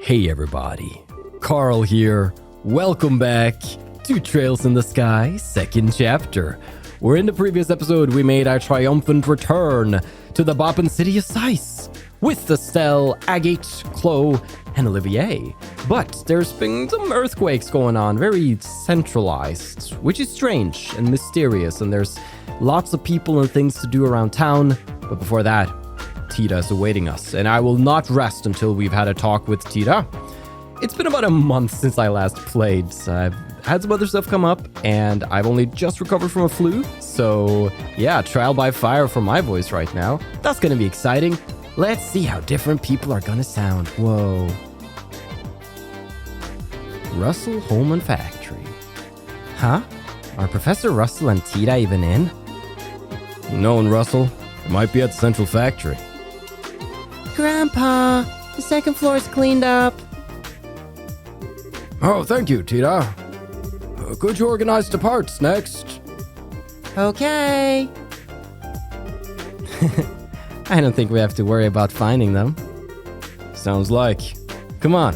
Hey everybody, Carl here. Welcome back to Trails in the Sky, second chapter. Where in the previous episode we made our triumphant return to the boppin' City of Zeiss with Estelle, Agate, Chloe, and Olivier. But there's been some earthquakes going on, very centralized, which is strange and mysterious, and there's lots of people and things to do around town. But before that, Tita is awaiting us, and I will not rest until we've had a talk with Tita. It's been about a month since I last played. I've had some other stuff come up, and I've only just recovered from a flu. So yeah, trial by fire for my voice right now. That's gonna be exciting. Let's see how different people are gonna sound. Whoa. Russell Home and Factory. Huh? Are Professor Russell and Tita even in? No one, Russell. It might be at the central factory. Grandpa, the second floor is cleaned up. Oh, thank you, Tita. Could you organize the parts next? Okay. I don't think we have to worry about finding them. Sounds like. Come on.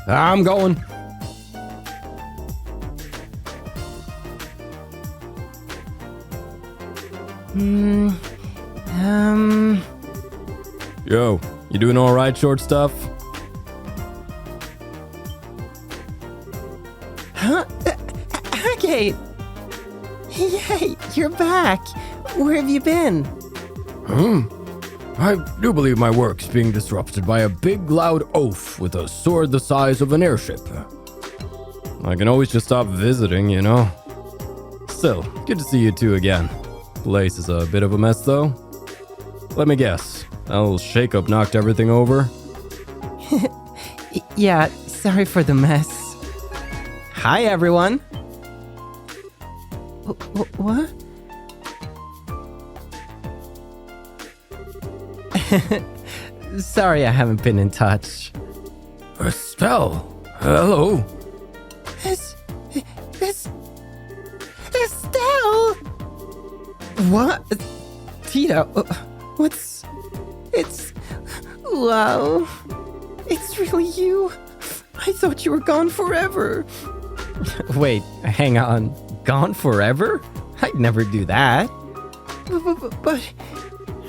I'm going. Yo, you doing all right, short stuff? Huh? Agate! Yay, you're back! Where have you been? I do believe my work's being disrupted by a big loud oaf with a sword the size of an airship. I can always just stop visiting, you know? Still, good to see you two again. Place is a bit of a mess, though. Let me guess. That little shakeup knocked everything over? Yeah, sorry for the mess. Hi, everyone. What? Sorry I haven't been in touch. Estelle, hello. Estelle! What? Tita, it's... Wow. It's really you. I thought you were gone forever. Wait, hang on. Gone forever? I'd never do that. But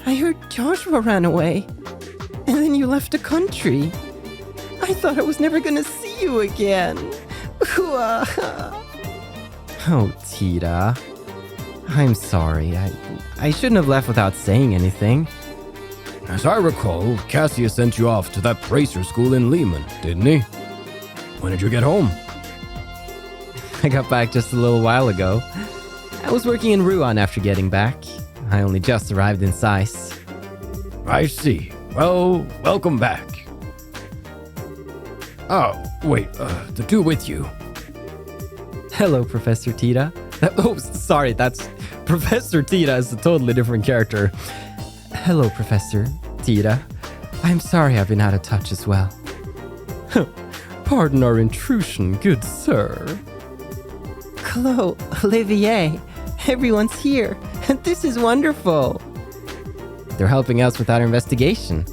I heard Joshua ran away. And then you left the country. I thought I was never gonna see you again. Oh, Tita. I'm sorry. I shouldn't have left without saying anything. As I recall, Cassius sent you off to that bracer school in Lehman, didn't he? When did you get home? I got back just a little while ago. I was working in Ruan after getting back. I only just arrived in Zeiss. I see. Well, welcome back. Oh, wait, the two with you. Hello, Professor Tita. Oh, sorry, that's... Professor Tita is a totally different character. Hello, Professor Tita. I'm sorry I've been out of touch as well. Pardon our intrusion, good sir. Chloe, Olivier, everyone's here. This is wonderful. They're helping us with our investigation.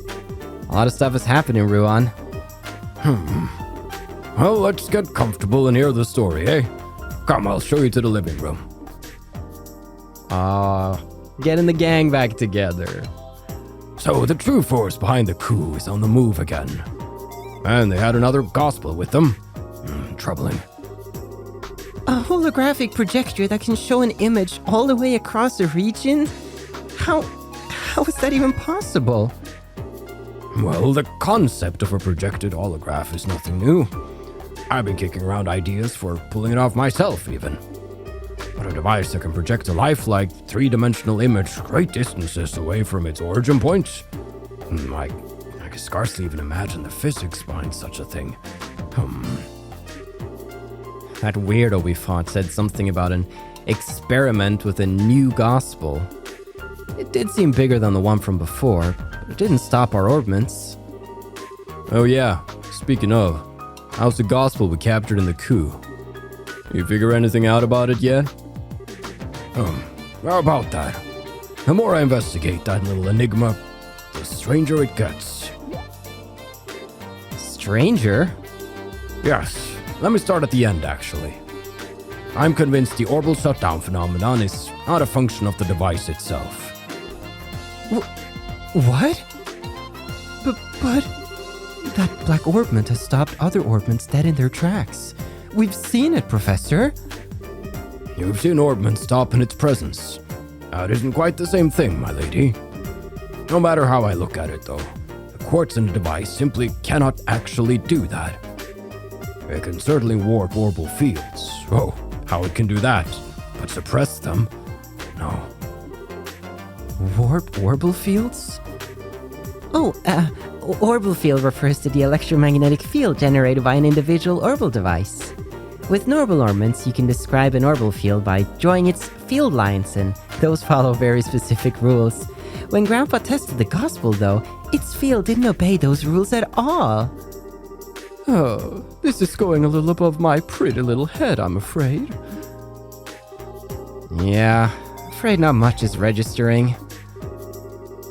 A lot of stuff has happened in Ruan. Well, let's get comfortable and hear the story, eh? Come, I'll show you to the living room. Getting the gang back together. So the true force behind the coup is on the move again. And they had another gospel with them. Troubling. A holographic projector that can show an image all the way across a region? How is that even possible? Well, the concept of a projected holograph is nothing new. I've been kicking around ideas for pulling it off myself, even. But a device that can project a lifelike, three-dimensional image great distances away from its origin point? I can scarcely even imagine the physics behind such a thing. That weirdo we fought said something about an experiment with a new gospel. It did seem bigger than the one from before, but it didn't stop our orbments. Oh yeah, speaking of, how's the gospel we captured in the coup? You figure anything out about it yet? How about that? The more I investigate that little enigma, the stranger it gets. stranger. Yes, let me start at the end, actually. I'm convinced the orbital shutdown phenomenon is not a function of the device itself. What? But that black orbment has stopped other orbments dead in their tracks. We've seen it, Professor. You've seen orbment stop in its presence. That isn't quite the same thing, my lady. No matter how I look at it, though, the quartz in the device simply cannot actually do that. It can certainly warp orbital fields. Oh, how it can do that? But suppress them? No. Warp orbital fields? Oh, orbital field refers to the electromagnetic field generated by an individual orbital device. With normal orbits, you can describe an orbital field by drawing its field lines, and those follow very specific rules. When Grandpa tested the gospel, though, its field didn't obey those rules at all. Oh, this is going a little above my pretty little head, I'm afraid. Yeah, afraid not much is registering.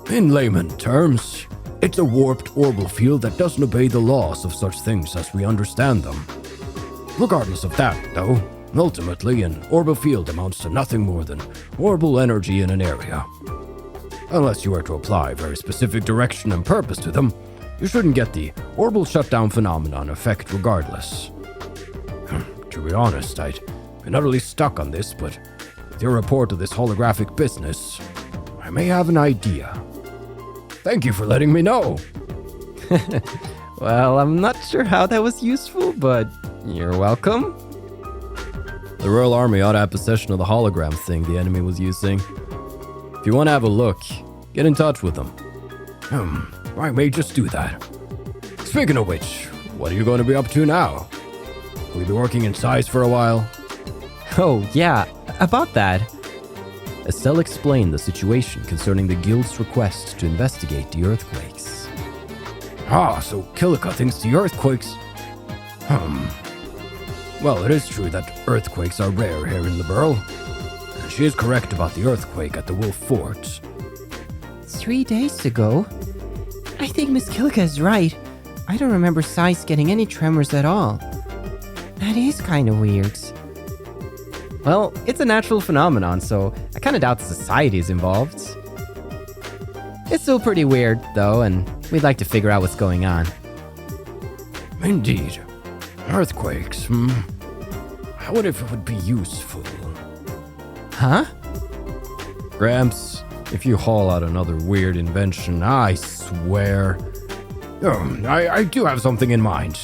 In layman terms, it's a warped orbital field that doesn't obey the laws of such things as we understand them. Regardless of that, though, ultimately an orbital field amounts to nothing more than orbital energy in an area. Unless you were to apply very specific direction and purpose to them, you shouldn't get the orbital shutdown phenomenon effect regardless. To be honest, I'd been utterly stuck on this, but with your report of this holographic business, I may have an idea. Thank you for letting me know. Well, I'm not sure how that was useful, but you're welcome. The Royal Army ought to have possession of the hologram thing the enemy was using. If you want to have a look, get in touch with them. I may just do that. Speaking of which, what are you going to be up to now? Will you be working in Zeiss for a while? Oh, yeah, about that. Estelle explained the situation concerning the guild's request to investigate the earthquakes. Ah, so Kilika thinks the earthquakes... Well, it is true that earthquakes are rare here in the Burl. She is correct about the earthquake at the Wolf Fort. 3 days ago? I think Miss Kilika is right. I don't remember Zeiss getting any tremors at all. That is kind of weird. Well, it's a natural phenomenon, so I kind of doubt society is involved. It's still pretty weird, though, and we'd like to figure out what's going on. Indeed. Earthquakes, I wonder if it would be useful. Huh? Gramps, if you haul out another weird invention, I swear. I do have something in mind.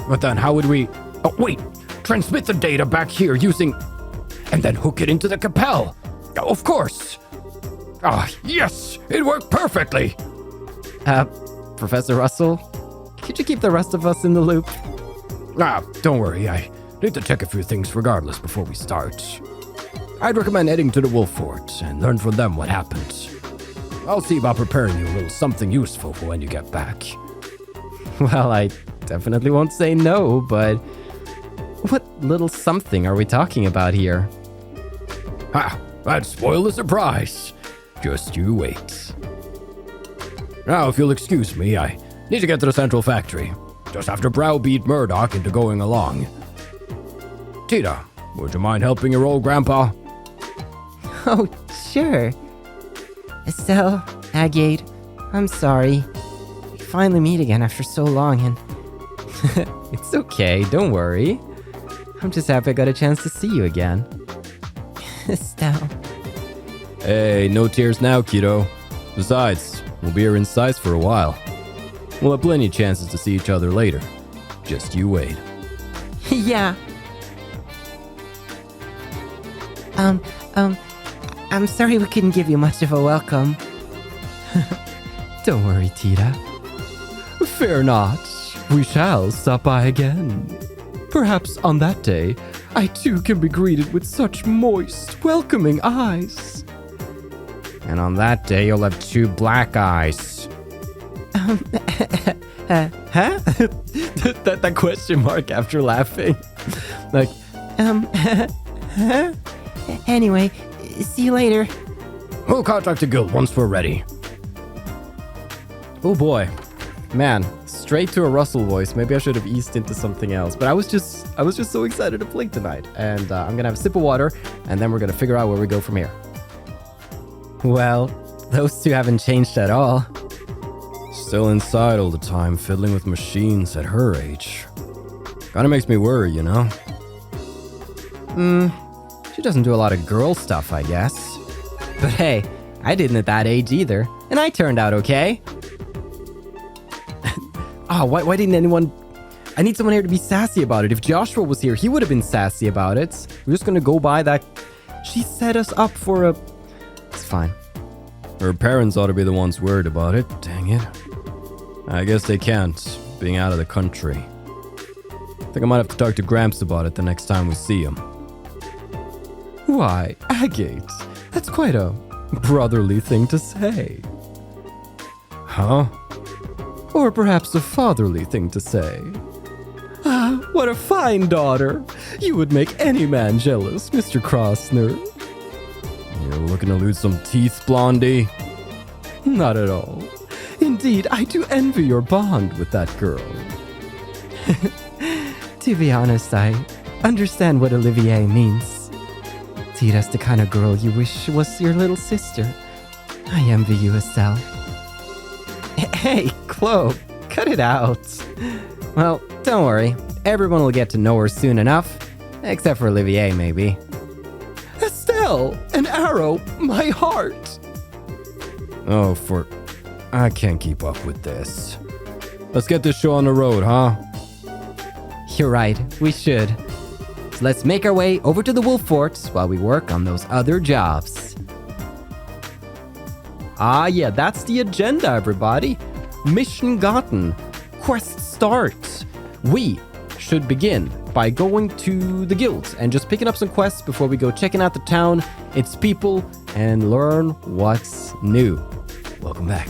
But then how would we... Oh, wait! Transmit the data back here using... And then hook it into the Capel! Of course! Ah, yes! It worked perfectly! Professor Russell? Could you keep the rest of us in the loop? Don't worry. I need to check a few things regardless before we start. I'd recommend heading to the Wolf Fort and learn from them what happened. I'll see about preparing you a little something useful for when you get back. Well, I definitely won't say no, but what little something are we talking about here? That'd spoil the surprise. Just you wait. Now, if you'll excuse me, I need to get to the central factory. Just have to browbeat Murdoch into going along. Tita, would you mind helping your old grandpa? Oh, sure. Estelle, Agate, I'm sorry. We finally meet again after so long and... It's okay, don't worry. I'm just happy I got a chance to see you again. Estelle. Hey, no tears now, kiddo. Besides, we'll be here in Zeiss for a while. We'll have plenty of chances to see each other later. Just you wait. Yeah. I'm sorry we couldn't give you much of a welcome. Don't worry, Tita. Fear not. We shall stop by again. Perhaps on that day, I too can be greeted with such moist, welcoming eyes. And on that day, you'll have 2 black eyes. Huh? that question mark after laughing. Like, Anyway, see you later. We'll contact the guild once we're ready. Oh boy. Man, straight to a Russell voice. Maybe I should have eased into something else. But I was just so excited to play tonight. And I'm gonna have a sip of water, and then we're gonna figure out where we go from here. Well, those two haven't changed at all. Still inside all the time, fiddling with machines at her age. Kinda makes me worry, you know? She doesn't do a lot of girl stuff, I guess. But hey, I didn't at that age either, and I turned out okay. Why didn't anyone... I need someone here to be sassy about it. If Joshua was here, he would have been sassy about it. We're just gonna go by that... She set us up for a... It's fine. Her parents ought to be the ones worried about it, dang it. I guess they can't, being out of the country. I think I might have to talk to Gramps about it the next time we see him. Why, Agate, that's quite a brotherly thing to say. Huh? Or perhaps a fatherly thing to say. Ah, what a fine daughter. You would make any man jealous, Mr. Crossner. You're looking to lose some teeth, Blondie? Not at all. Indeed, I do envy your bond with that girl. To be honest, I understand what Olivier means. Tira's the kind of girl you wish was your little sister. I envy you, Estelle. Hey, Chloe, cut it out. Well, don't worry. Everyone will get to know her soon enough. Except for Olivier, maybe. Estelle, an arrow, my heart. Oh, I can't keep up with this. Let's get this show on the road, huh? You're right, we should. So let's make our way over to the Wolf Forts while we work on those other jobs. Yeah, that's the agenda, everybody. Mission gotten. Quest start. We should begin by going to the guild and just picking up some quests before we go checking out the town, its people, and learn what's new. Welcome back.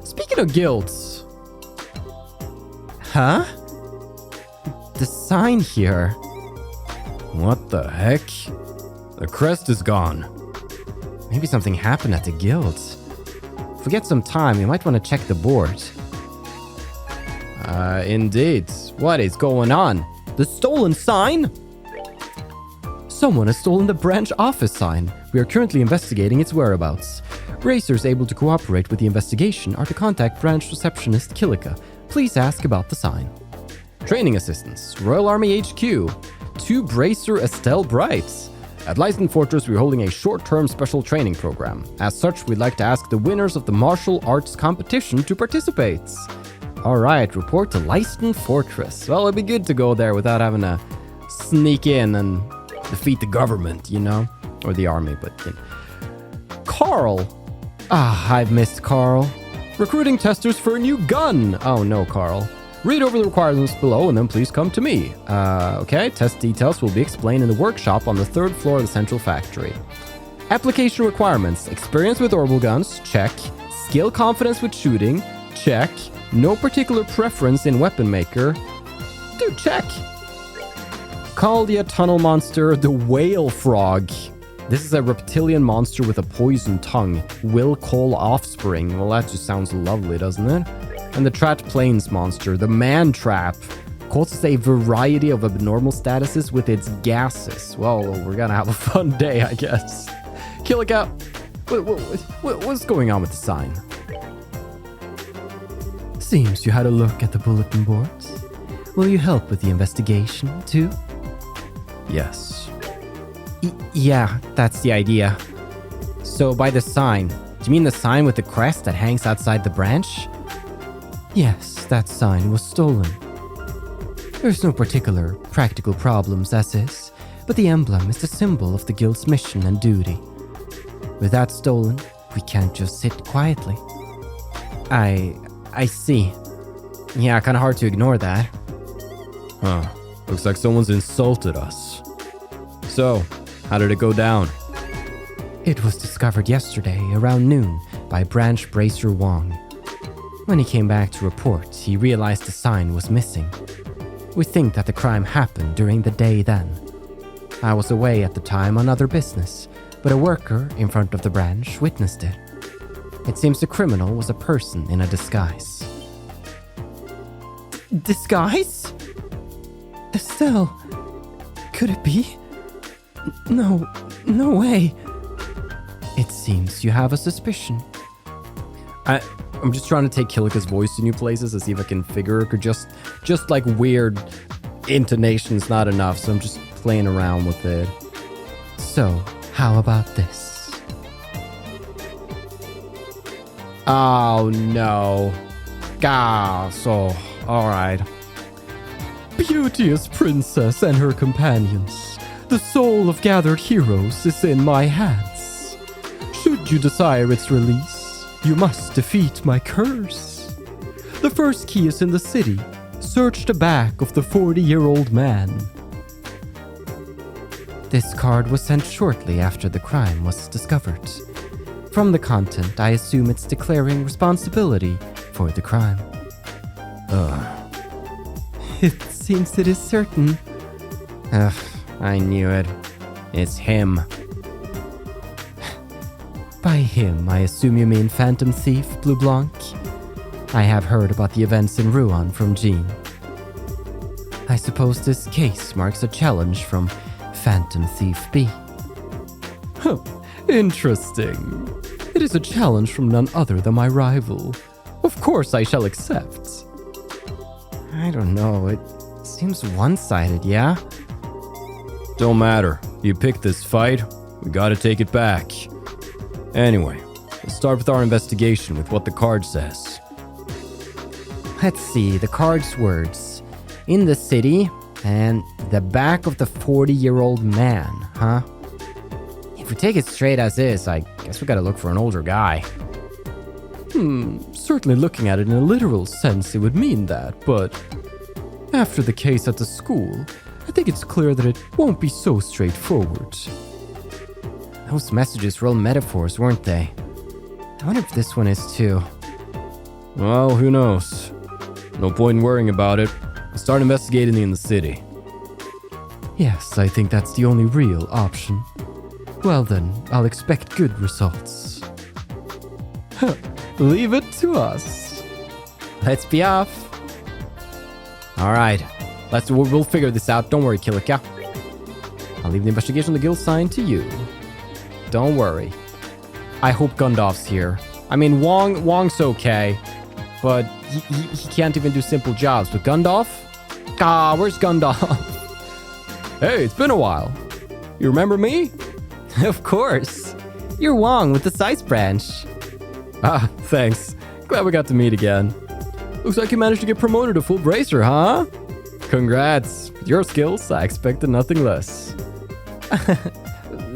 Speaking of guilds. Huh? The sign here. What the heck? The crest is gone. Maybe something happened at the guild. If we get some time, we might want to check the board. Indeed. What is going on? The stolen sign? Someone has stolen the branch office sign. We are currently investigating its whereabouts. Racers able to cooperate with the investigation are to contact branch receptionist Kilika. Please ask about the sign. Training assistance, Royal Army HQ, 2 Bracer Estelle Brights. At Leisten Fortress, we're holding a short-term special training program. As such, we'd like to ask the winners of the martial arts competition to participate. Alright, report to Leisten Fortress. Well, it'd be good to go there without having to sneak in and defeat the government, you know? Or the army, but... You know. Carl! I've missed Carl. Recruiting testers for a new gun! Oh no, Carl. Read over the requirements below and then please come to me. Okay, test details will be explained in the workshop on the 3rd floor of the central factory. Application requirements. Experience with orbital guns, check. Skill confidence with shooting, check. No particular preference in weapon maker. Dude, check. Caldia tunnel monster, the whale frog. This is a reptilian monster with a poison tongue. Will call offspring. Well, that just sounds lovely, doesn't it? And the Trat Plains monster, the man trap, causes a variety of abnormal statuses with its gases. Well, we're gonna have a fun day, I guess. Kilika, what's going on with the sign? Seems you had a look at the bulletin boards. Will you help with the investigation, too? Yes. Yeah, that's the idea. So by the sign, do you mean the sign with the crest that hangs outside the branch? Yes, that sign was stolen. There's no particular practical problems as is, but the emblem is the symbol of the guild's mission and duty. With that stolen, we can't just sit quietly. I see. Yeah, kinda hard to ignore that. Huh. Looks like someone's insulted us. So, how did it go down? It was discovered yesterday around noon by Branch Bracer Wong. When he came back to report, he realized the sign was missing. We think that the crime happened during the day then. I was away at the time on other business, but a worker in front of the branch witnessed it. It seems the criminal was a person in a disguise. Disguise? Estelle, could it be? No way. It seems you have a suspicion. I'm just trying to take Kilika's voice to new places to see if I can figure it, or just like weird intonation's not enough, so I'm just playing around with it. So, how about this? Oh no. So, alright. Beauteous princess and her companions, the soul of gathered heroes is in my hands. Should you desire its release, you must defeat my curse. The first key is in the city. Search the back of the 40-year-old man. This card was sent shortly after the crime was discovered. From the content, I assume it's declaring responsibility for the crime. It seems it is certain. I knew it. It's him. By him, I assume you mean Phantom Thief, Blue Blanc? I have heard about the events in Rouen from Jean. I suppose this case marks a challenge from Phantom Thief B. Interesting. It is a challenge from none other than my rival. Of course I shall accept. I don't know, it seems one-sided, yeah? Don't matter. You picked this fight, we gotta take it back. Anyway, let's start with our investigation with what the card says. Let's see, the card's words. In the city, and the back of the 40-year-old man, huh? If we take it straight as is, I guess we gotta look for an older guy. Certainly looking at it in a literal sense, it would mean that, but after the case at the school, I think it's clear that it won't be so straightforward. Those messages were all metaphors, weren't they? I wonder if this one is too. Well, who knows? No point in worrying about it. Let's start investigating in the city. Yes, I think that's the only real option. Well then, I'll expect good results. Leave it to us. Let's be off. Alright, we'll figure this out. Don't worry, Kilika. I'll leave the investigation of the guild sign to you. Don't worry. I hope Gundalf's here. I mean, Wong's okay, but he can't even do simple jobs. But Gundalf? Where's Gundalf? Hey, it's been a while. You remember me? Of course. You're Wong with the Zeiss branch. Thanks. Glad we got to meet again. Looks like you managed to get promoted to full bracer, huh? Congrats. With your skills, I expected nothing less.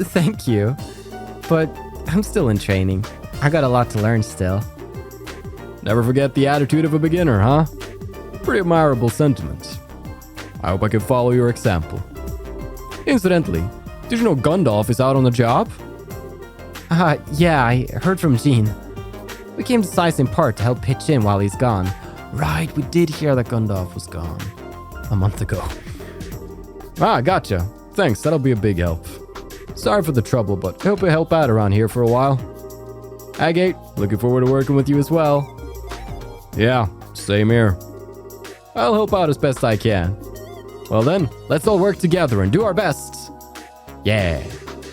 Thank you. But I'm still in training. I got a lot to learn still. Never forget the attitude of a beginner, huh? Pretty admirable sentiment. I hope I can follow your example. Incidentally, did you know Gundalf is out on the job? Yeah, I heard from Jean. We came to Zeiss in part to help pitch in while he's gone. Right, we did hear that Gundalf was gone. A month ago. Gotcha. Thanks, that'll be a big help. Sorry for the trouble, but I hope I help out around here for a while. Agate, looking forward to working with you as well. Yeah, same here. I'll help out as best I can. Well then, let's all work together and do our best. Yeah.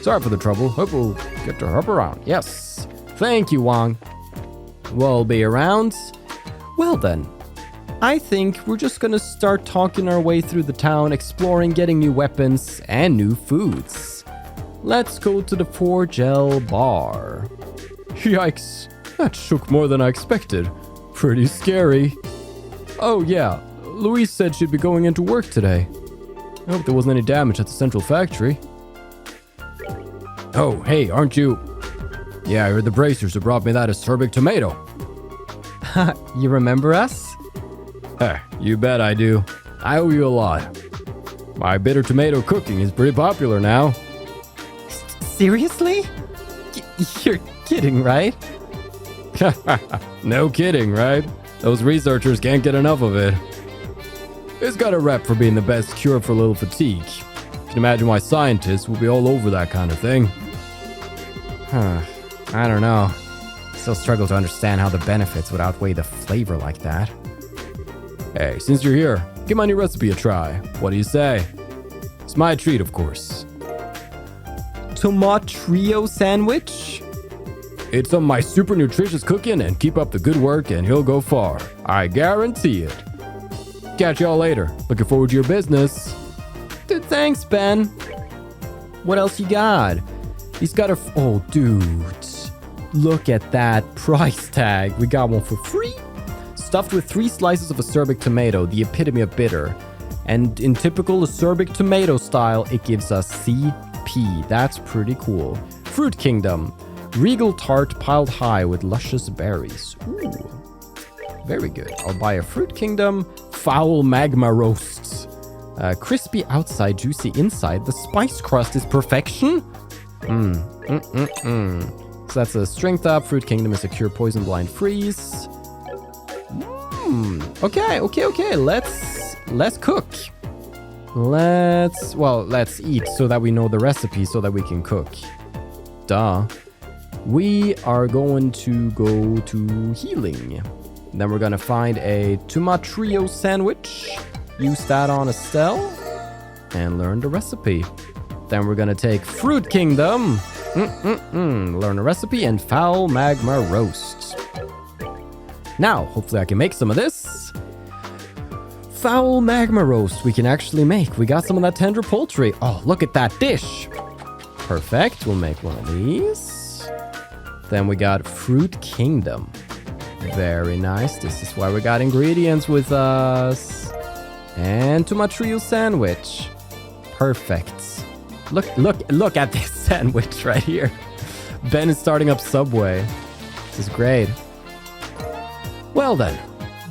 Sorry for the trouble. Hope we'll get to help around. Yes. Thank you, Wong. We'll be around. Well then, I think we're just gonna start talking our way through the town, exploring, getting new weapons and new foods. Let's go to the Forgel bar. Yikes, that shook more than I expected. Pretty scary. Oh yeah, Louise said she'd be going into work today. I hope there wasn't any damage at the central factory. Oh, hey, aren't you? Yeah, I heard the bracers who brought me that acerbic tomato. You remember us? You bet I do. I owe you a lot. My bitter tomato cooking is pretty popular now. Seriously? You're kidding, right? No kidding, right? Those researchers can't get enough of it. It's got a rep for being the best cure for a little fatigue. You can imagine why scientists will be all over that kind of thing. I don't know. Still struggle to understand how the benefits would outweigh the flavor like that. Hey, since you're here, give my new recipe a try. What do you say? It's my treat, of course. Tomato sandwich? Eat some of my super nutritious cooking and keep up the good work and you'll go far. I guarantee it. Catch y'all later. Looking forward to your business. Dude, thanks, Ben. What else you got? He's got a... Oh, dude. Look at that price tag. We got one for free. Stuffed with 3 slices of acerbic tomato, the epitome of bitter. And in typical acerbic tomato style, it gives us CP. That's pretty cool. Fruit Kingdom. Regal tart piled high with luscious berries. Ooh. Very good. I'll buy a Fruit Kingdom. Foul magma roasts. Crispy outside, juicy inside. The spice crust is perfection. So that's a strength up. Fruit Kingdom is a cure poison blind freeze. Okay. Let's cook. Let's eat so that we know the recipe so that we can cook. Duh. We are going to go to healing. Then we're gonna find a tomato sandwich. Use that on Estelle. And learn the recipe. Then we're gonna take Fruit Kingdom. Learn a recipe and foul magma roast. Now, hopefully I can make some of this. Foul magma roast we can actually make. We got some of that tender poultry. Oh, look at that dish. Perfect. We'll make one of these. Then we got Fruit Kingdom. Very nice. This is why we got ingredients with us. And tomato sandwich. Perfect. Look at this sandwich right here. Ben is starting up Subway. This is great. Well then,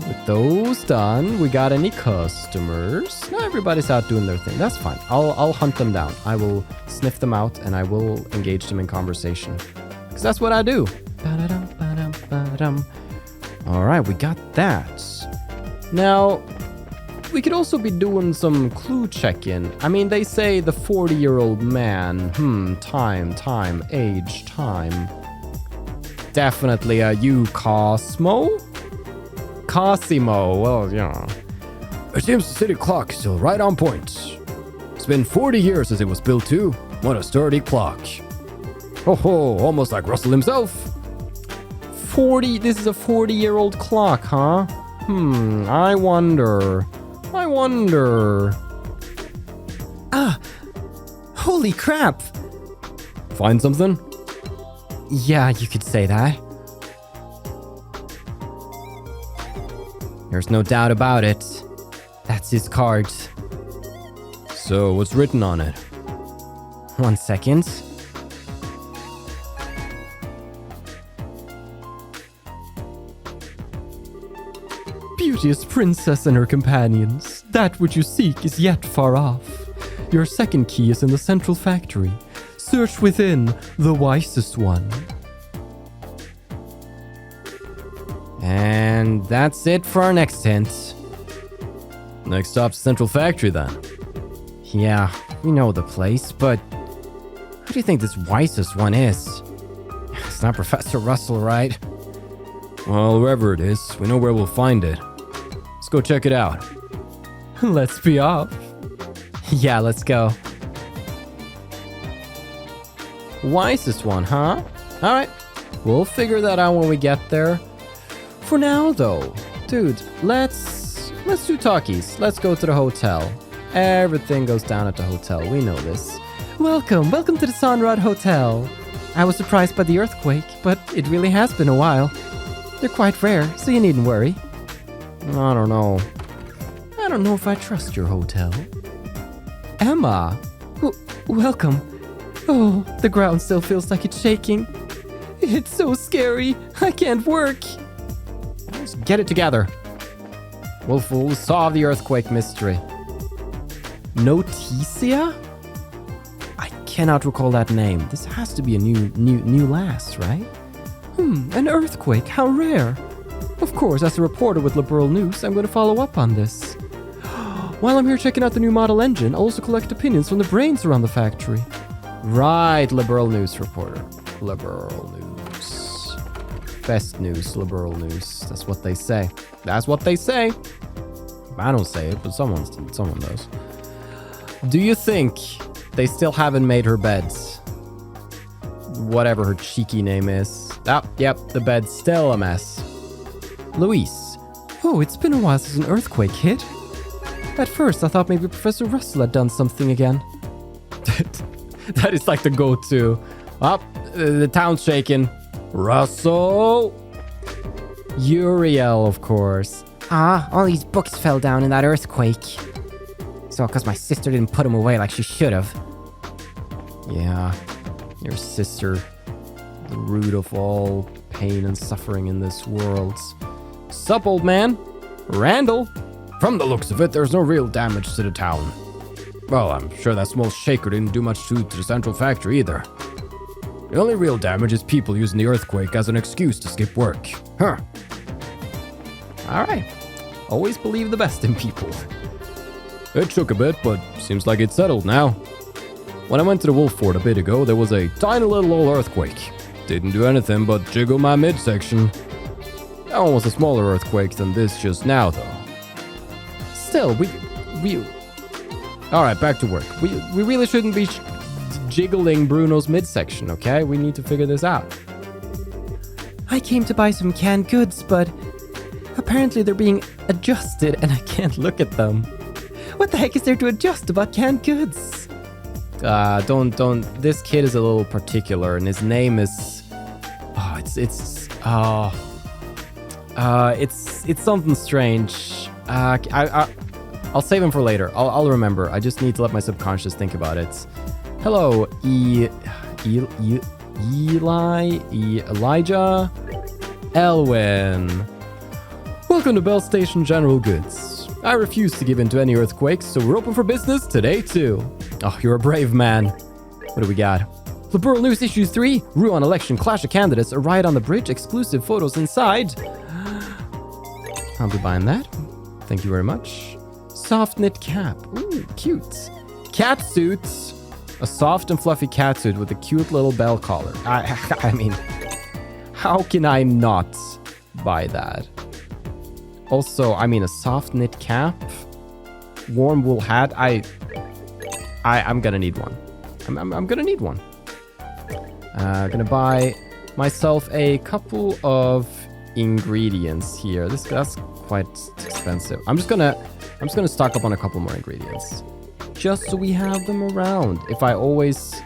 with those done, we got any customers? No, everybody's out doing their thing. That's fine. I'll hunt them down. I will sniff them out and I will engage them in conversation. Because that's what I do. All right, we got that. Now, we could also be doing some clue check-in. I mean, they say the 40-year-old man. Time, age, time. Definitely a you, Cosimo? Cosimo, well, yeah. It seems the city clock is still right on point. It's been 40 years since it was built too. What a sturdy clock. Ho, almost like Russell himself. 40, this is a 40-year-old clock, huh? I wonder. Ah! Holy crap! Find something? Yeah, you could say that. There's no doubt about it. That's his card. So, what's written on it? 1 second. Beauteous princess and her companions, that which you seek is yet far off. Your second key is in the central factory. Search within, the wisest one. And that's it for our next hint. Next stop's Central Factory then. Yeah, we know the place, but who do you think this wisest one is? It's not Professor Russell, right? Well, wherever it is, we know where we'll find it. Let's go check it out. Let's be off. Yeah, let's go. Wisest one, huh? Alright, we'll figure that out when we get there. For now, though, dude, let's do talkies. Let's go to the hotel. Everything goes down at the hotel. We know this. Welcome to the Sonrod Hotel. I was surprised by the earthquake, but it really has been a while. They're quite rare, so you needn't worry. I don't know. I don't know if I trust your hotel. Emma! Welcome. Oh, the ground still feels like it's shaking. It's so scary. I can't work. Let's get it together. We'll solve the earthquake mystery. Noticia? I cannot recall that name. This has to be a new last, right? An earthquake. How rare. Of course, as a reporter with Liberal News, I'm going to follow up on this. While I'm here checking out the new model engine, I'll also collect opinions from the brains around the factory. Right, Liberal News reporter. Liberal News. Best news, liberal news. That's what they say. That's what they say. I don't say it, but someone does. Do you think they still haven't made her beds? Whatever her cheeky name is. Ah, yep, the bed's still a mess. Luis. Oh, it's been a while since an earthquake hit. At first, I thought maybe Professor Russell had done something again. That is like the go-to. The town's shaking. Russell! Uriel, of course. All these books fell down in that earthquake. So, because my sister didn't put them away like she should have. Yeah, your sister. The root of all pain and suffering in this world. Sup, old man? Randall? From the looks of it, there's no real damage to the town. Well, I'm sure that small shaker didn't do much to the central factory either. The only real damage is people using the earthquake as an excuse to skip work. Huh. Alright. Always believe the best in people. It took a bit, but seems like it's settled now. When I went to the Wolf Fort a bit ago, there was a tiny little old earthquake. Didn't do anything but jiggle my midsection. That one was a smaller earthquake than this just now, though. Still, we... Alright, back to work. We really shouldn't be jiggling Bruno's midsection, okay? We need to figure this out. I came to buy some canned goods, but apparently they're being adjusted and I can't look at them. What the heck is there to adjust about canned goods? Don't. This kid is a little particular, and his name is... It's something strange. I'll save him for later. I'll remember. I just need to let my subconscious think about it. Hello, Elijah, Elwin. Welcome to Bell Station General Goods. I refuse to give in to any earthquakes, so we're open for business today too. Oh, you're a brave man. What do we got? Liberal News Issue 3, Ruan Election Clash of Candidates, a riot on the bridge, exclusive photos inside. I'll be buying that. Thank you very much. Soft knit cap. Ooh, cute. Cat suits. A soft and fluffy cat suit with a cute little bell collar. I mean, how can I not buy that? Also, I mean, a soft knit cap, warm wool hat. I'm gonna need one. I'm gonna need one. Gonna buy myself a couple of ingredients here. That's quite expensive. I'm just gonna stock up on a couple more ingredients, just so we have them around. If I always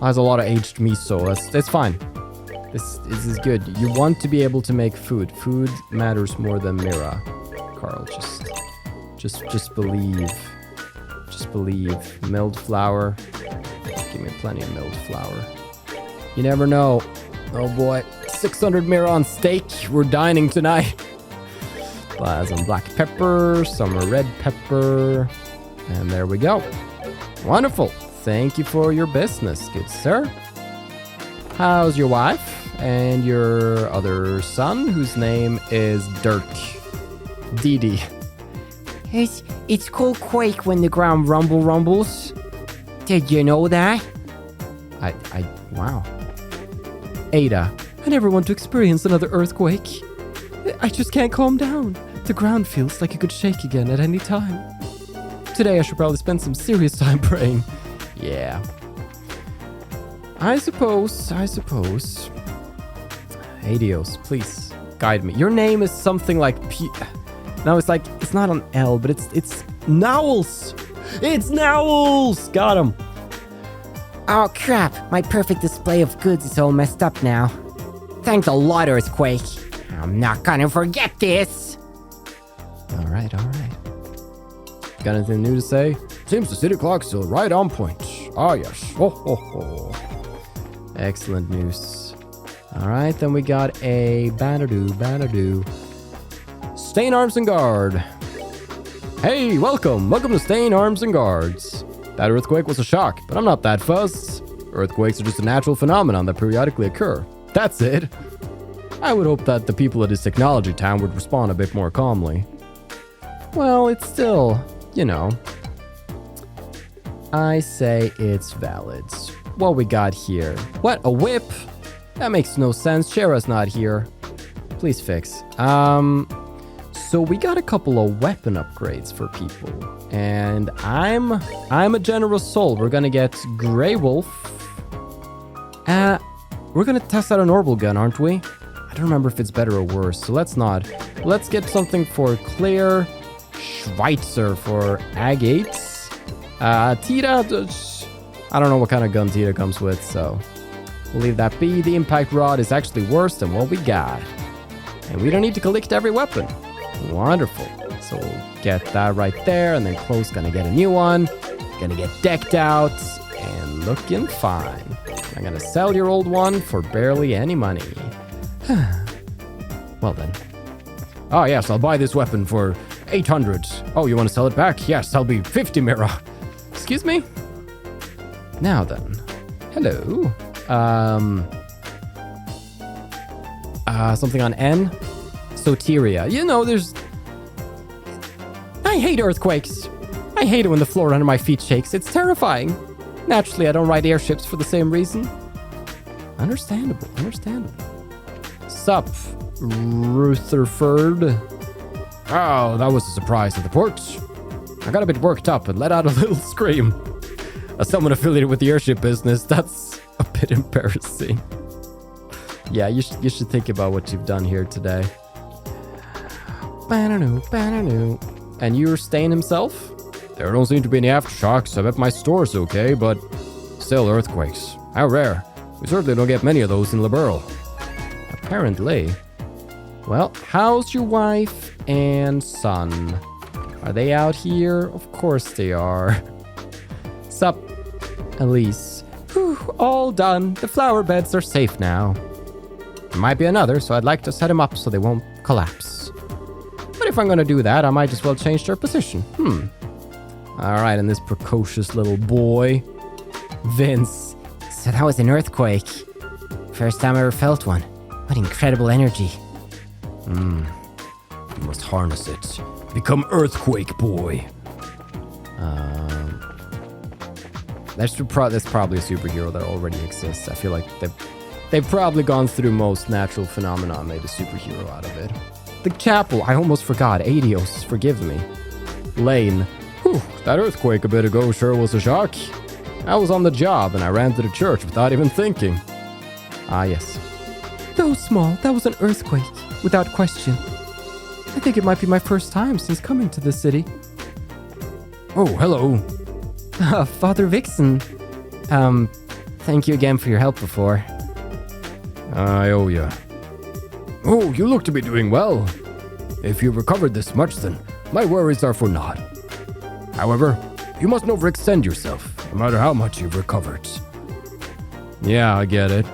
has a lot of aged miso, that's fine. This is good. You want to be able to make food. Food matters more than Mira, Carl. Just believe. Just believe. Milled flour. Give me plenty of milled flour. You never know. Oh boy. 600 Mira on steak. We're dining tonight. Some black pepper, some red pepper. And there we go. Wonderful. Thank you for your business, good sir. How's your wife and your other son, whose name is Dirk? Didi. It's called quake when the ground rumbles. Did you know that? Wow. Ada. I never want to experience another earthquake. I just can't calm down. The ground feels like it could shake again at any time. Today I should probably spend some serious time praying. Yeah. I suppose. Hey Dios, please guide me. Your name is something like P... No, it's not an L, but it's Nowels. It's Nowels. Got him. Oh crap, my perfect display of goods is all messed up now. Thanks a lot, Earthquake. I'm not gonna forget this. All right. Got anything new to say? Seems the city clock's still right on point. Ah, yes. Oh. Excellent news. All right, then we got a banner-do. Stain Arms and Guard. Hey, welcome to Stain Arms and Guards. That earthquake was a shock, but I'm not that fussed. Earthquakes are just a natural phenomenon that periodically occur. That's it. I would hope that the people of this technology town would respond a bit more calmly. Well, it's still, I say it's valid. What we got here? What, a whip? That makes no sense. Shara's not here. Please fix. So we got a couple of weapon upgrades for people. And I'm a generous soul. We're gonna get Grey Wolf. We're gonna test out an orbital gun, aren't we? I don't remember if it's better or worse, so let's not. Let's get something for Claire. Schweitzer for agates. Tita, I don't know what kind of gun Tita comes with, so we'll leave that be. The impact rod is actually worse than what we got. And we don't need to collect every weapon. Wonderful. So we'll get that right there, and then Chloe's gonna get a new one. Gonna get decked out and looking fine. I'm gonna sell your old one for barely any money. Well then. Oh yes, I'll buy this weapon for 800. Oh, you want to sell it back? Yes, I'll be 50 Mira. Excuse me? Now then. Hello. Something on N? Soteria. You know, I hate earthquakes. I hate it when the floor under my feet shakes. It's terrifying. Naturally, I don't ride airships for the same reason. Understandable. Sup, Rutherford? Oh, that was a surprise at the port. I got a bit worked up and let out a little scream. As someone affiliated with the airship business, that's a bit embarrassing. Yeah, you should think about what you've done here today. And you're staying himself? There don't seem to be any aftershocks. I bet my store's okay, but still earthquakes. How rare. We certainly don't get many of those in Liberl. Apparently. Well, how's your wife and son? Are they out here? Of course they are. Sup, Elise. Whew, all done. The flower beds are safe now. There might be another, so I'd like to set them up so they won't collapse. But if I'm gonna do that, I might as well change their position. Alright, and this precocious little boy, Vince. So that was an earthquake. First time I ever felt one. What incredible energy. You must harness it. Become Earthquake Boy. That's probably a superhero that already exists. I feel like they've probably gone through most natural phenomena and made a superhero out of it. The chapel, I almost forgot. Adios, forgive me. Lane. Whew, that earthquake a bit ago sure was a shock. I was on the job and I ran to the church without even thinking. Ah, yes. Though small, that was an earthquake, without question. I think it might be my first time since coming to the city. Oh, hello. Father Vixen. Thank you again for your help before. I owe you. Oh, you look to be doing well. If you've recovered this much, then my worries are for naught. However, you mustn't overextend yourself, no matter how much you've recovered. Yeah, I get it.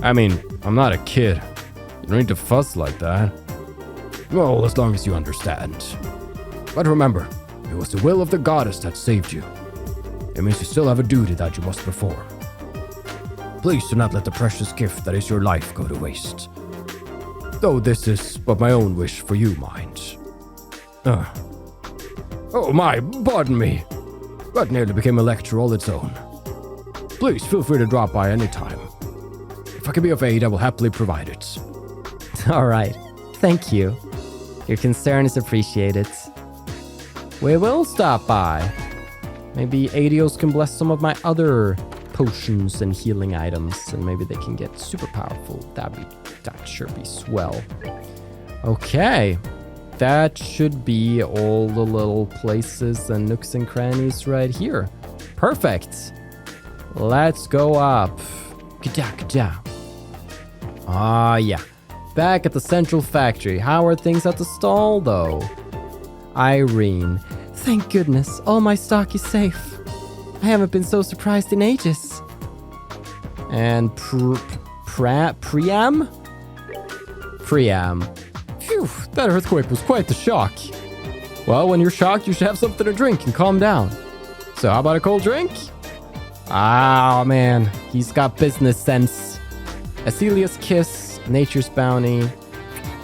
I mean, I'm not a kid. You don't need to fuss like that. Well, as long as you understand. But remember, it was the will of the goddess that saved you. It means you still have a duty that you must perform. Please do not let the precious gift that is your life go to waste. Though this is but my own wish for you, mind. Oh my, pardon me. That nearly became a lecture all its own. Please feel free to drop by any time. If I can be of aid, I will happily provide it. All right. Thank you. Your concern is appreciated. We will stop by. Maybe Adios can bless some of my other potions and healing items, and maybe they can get super powerful. That sure be swell. Okay. That should be all the little places and nooks and crannies right here. Perfect. Let's go up. Ka-da. Ah, yeah. Back at the central factory. How are things at the stall, though? Irene. Thank goodness, all my stock is safe. I haven't been so surprised in ages. And Priam? Phew, that earthquake was quite the shock. Well, when you're shocked, you should have something to drink and calm down. So how about a cold drink? Ah, man, he's got business sense. Acelia's Kiss, Nature's Bounty.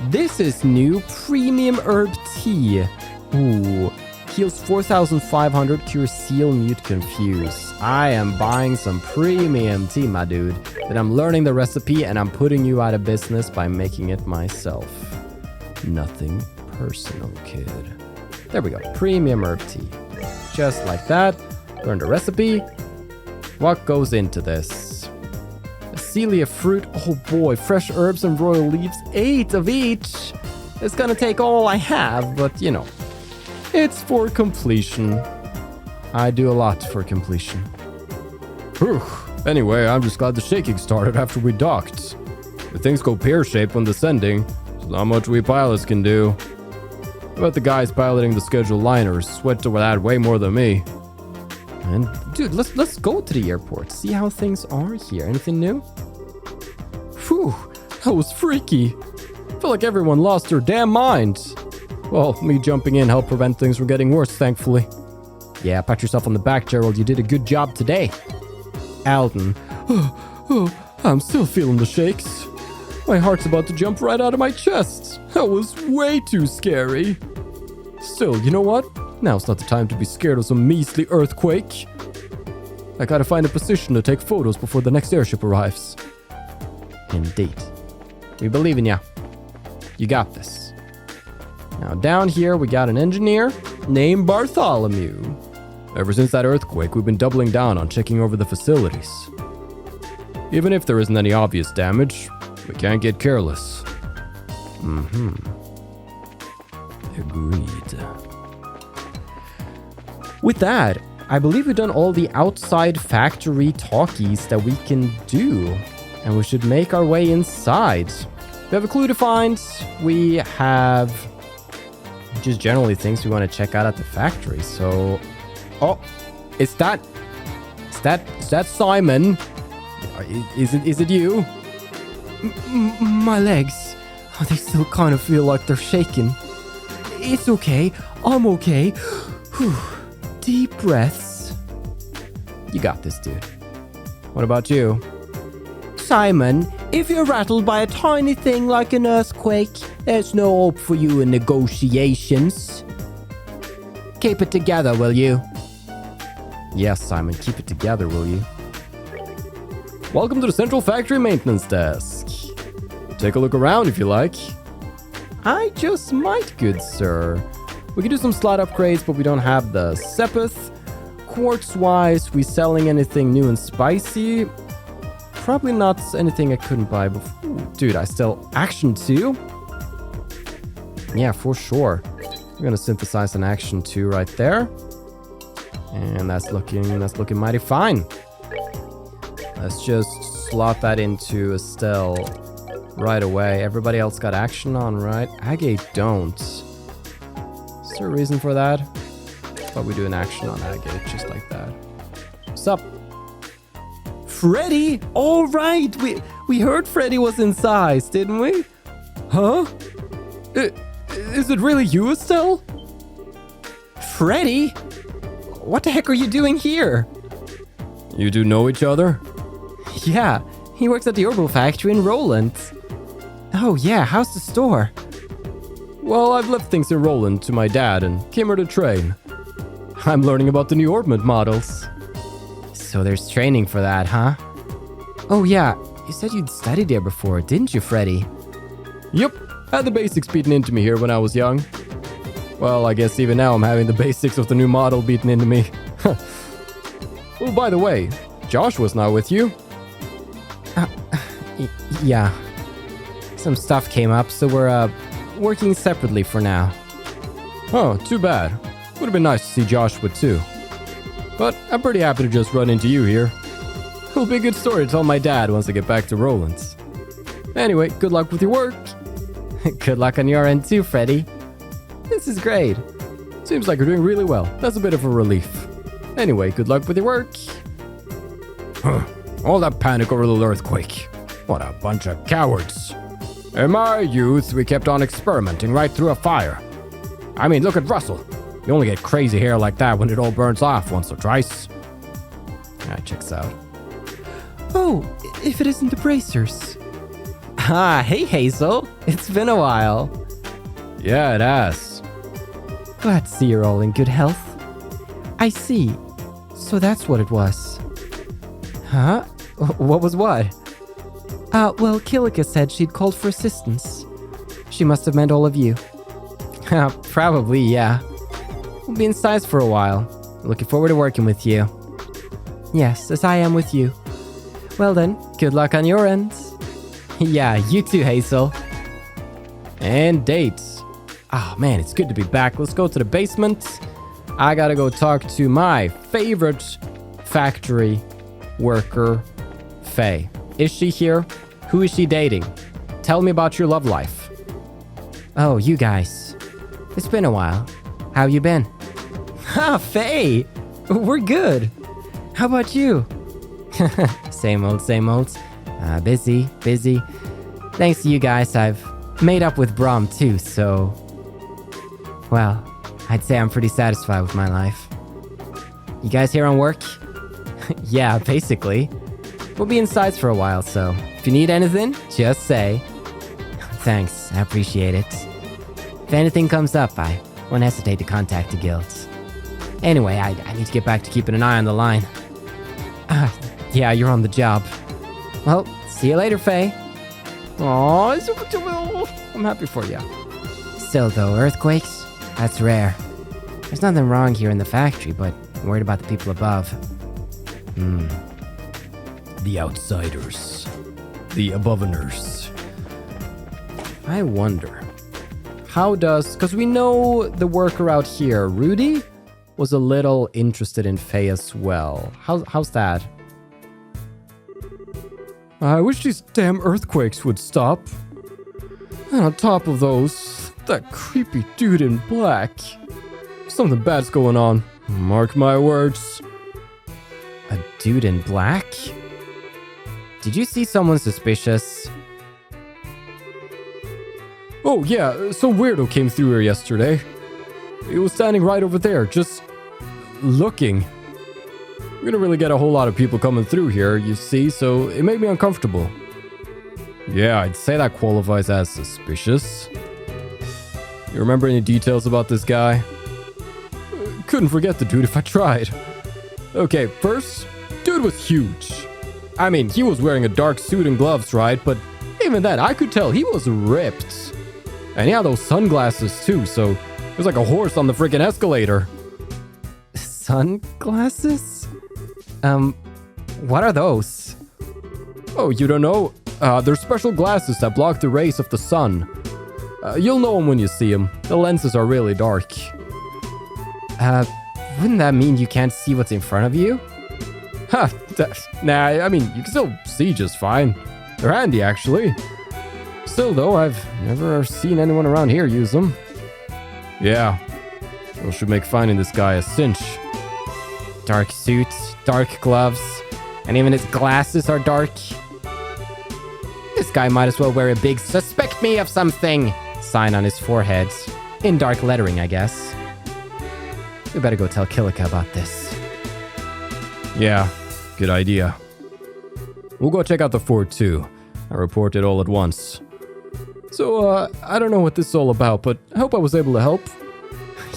This is new premium herb tea. Ooh, heals 4,500, cures seal, mute, confuse. I am buying some premium tea, my dude. that I'm learning the recipe and I'm putting you out of business by making it myself. Nothing personal, kid. There we go. Premium herb tea. Just like that. Learn the recipe. What goes into this? Celia fruit. Oh boy. Fresh herbs and royal leaves. 8 of each. It's gonna take all I have, but you know. It's for completion. I do a lot for completion. Whew. Anyway, I'm just glad the shaking started after we docked. If things go pear-shaped when descending, there's not much we pilots can do. I bet the guys piloting the scheduled liners sweat over that way more than me. And dude, let's go to the airport, see how things are here. Anything new? Whew, that was freaky. Felt like everyone lost their damn minds. Well, me jumping in helped prevent things from getting worse, thankfully. Yeah, pat yourself on the back, Gerald. You did a good job today. Alden. I'm still feeling the shakes. My heart's about to jump right out of my chest. That was way too scary. Still, you know what? Now's not the time to be scared of some measly earthquake. I gotta find a position to take photos before the next airship arrives. Indeed. We believe in ya. You got this. Now down here we got an engineer named Bartholomew. Ever since that earthquake, we've been doubling down on checking over the facilities. Even if there isn't any obvious damage, we can't get careless. Agreed. With that, I believe we've done all the outside factory talkies that we can do, and we should make our way inside. We have a clue to find. We have just generally things we want to check out at the factory. So, oh, is that Simon? Is it you? My legs, they still kind of feel like they're shaking. It's okay. I'm okay. Whew. Deep breaths. You got this, dude. What about you? Simon, if you're rattled by a tiny thing like an earthquake, there's no hope for you in negotiations. Keep it together, will you? Yes, Simon, keep it together, will you? Welcome to the Central Factory Maintenance Desk. Take a look around if you like. I just might, good sir. We can do some slot upgrades, but we don't have the Sepith. Quartz-wise, we selling anything new and spicy? Probably not anything I couldn't buy before. Ooh, dude, I still action 2? Yeah, for sure. We're gonna synthesize an action 2 right there. And that's looking mighty fine. Let's just slot that into Estelle right away. Everybody else got action on, right? Agate don't. Is there a reason for that? But we do an action on Agate just like that. What's up? Freddy? All right, we heard Freddy was in Zeiss, didn't we? Huh? Is it really you, Estelle? Freddy? What the heck are you doing here? You two know each other? Yeah, he works at the Herbal Factory in Roland. Oh yeah, how's the store? Well, I've left things in Roland to my dad and came here to train. I'm learning about the new orbment models. So there's training for that, huh? Oh yeah, you said you'd studied there before, didn't you, Freddy? Yep, had the basics beaten into me here when I was young. Well, I guess even now I'm having the basics of the new model beaten into me. Oh, by the way, Joshua's not with you. Yeah. Some stuff came up, so we're working separately for now. Oh, too bad. Would have been nice to see Joshua too. But I'm pretty happy to just run into you here. It'll be a good story to tell my dad once I get back to Roland's. Anyway, good luck with your work. Good luck on your end too, Freddy. This is great. Seems like you're doing really well. That's a bit of a relief. Anyway, good luck with your work. All that panic over the little earthquake. What a bunch of cowards. In my youth, we kept on experimenting right through a fire. I mean, look at Russell. You only get crazy hair like that when it all burns off once or twice. That checks out. Oh, if it isn't the bracers. Ah, hey Hazel. It's been a while. Yeah, it has. Glad to see you're all in good health. I see. So that's what it was. Huh? What was what? Well, Kilika said she'd called for assistance. She must have meant all of you. Probably, yeah. We'll be in Zeiss for a while. Looking forward to working with you. Yes, as I am with you. Well then, good luck on your end. Yeah, you too, Hazel. And dates. Oh man, it's good to be back. Let's go to the basement. I gotta go talk to my favorite factory worker, Faye. Is she here? Who is she dating? Tell me about your love life. Oh, you guys. It's been a while. How you been? Ha, Faye! We're good. How about you? Same old, same old. Busy. Thanks to you guys, I've made up with Brahm too, so... Well, I'd say I'm pretty satisfied with my life. You guys here on work? Yeah, basically. We'll be in Zeiss for a while, so if you need anything, just say. Thanks, I appreciate it. If anything comes up, I won't hesitate to contact the guilds. Anyway, I need to get back to keeping an eye on the line. Yeah, you're on the job. Well, see you later, Faye. Aww, I'm happy for you. Still though, earthquakes? That's rare. There's nothing wrong here in the factory, but I'm worried about the people above. The outsiders. The aboveners. I wonder, how does... Because we know the worker out here, Rudy, was a little interested in Faye as well. How's that? I wish these damn earthquakes would stop. And on top of those, that creepy dude in black. Something bad's going on. Mark my words. A dude in black? Did you see someone suspicious? Oh yeah, some weirdo came through here yesterday. He was standing right over there, just looking. We didn't really get a whole lot of people coming through here, you see, so it made me uncomfortable. Yeah, I'd say that qualifies as suspicious. You remember any details about this guy? Couldn't forget the dude if I tried. Okay, first, dude was huge. I mean, he was wearing a dark suit and gloves, right? But even then, I could tell he was ripped. And he had those sunglasses too, so it was like a horse on the freaking escalator. Sunglasses? What are those? Oh, you don't know? They're special glasses that block the rays of the sun. You'll know them when you see them. The lenses are really dark. Wouldn't that mean you can't see what's in front of you? Ha, nah, I mean, you can still see just fine. They're handy, actually. Still, though, I've never seen anyone around here use them. Yeah, we should make finding this guy a cinch. Dark suit, dark gloves, and even his glasses are dark. This guy might as well wear a big "suspect me of something" sign on his forehead. In dark lettering, I guess. We better go tell Kilika about this. Yeah, good idea. We'll go check out the fort too. I report it all at once. So, I don't know what this is all about, but I hope I was able to help.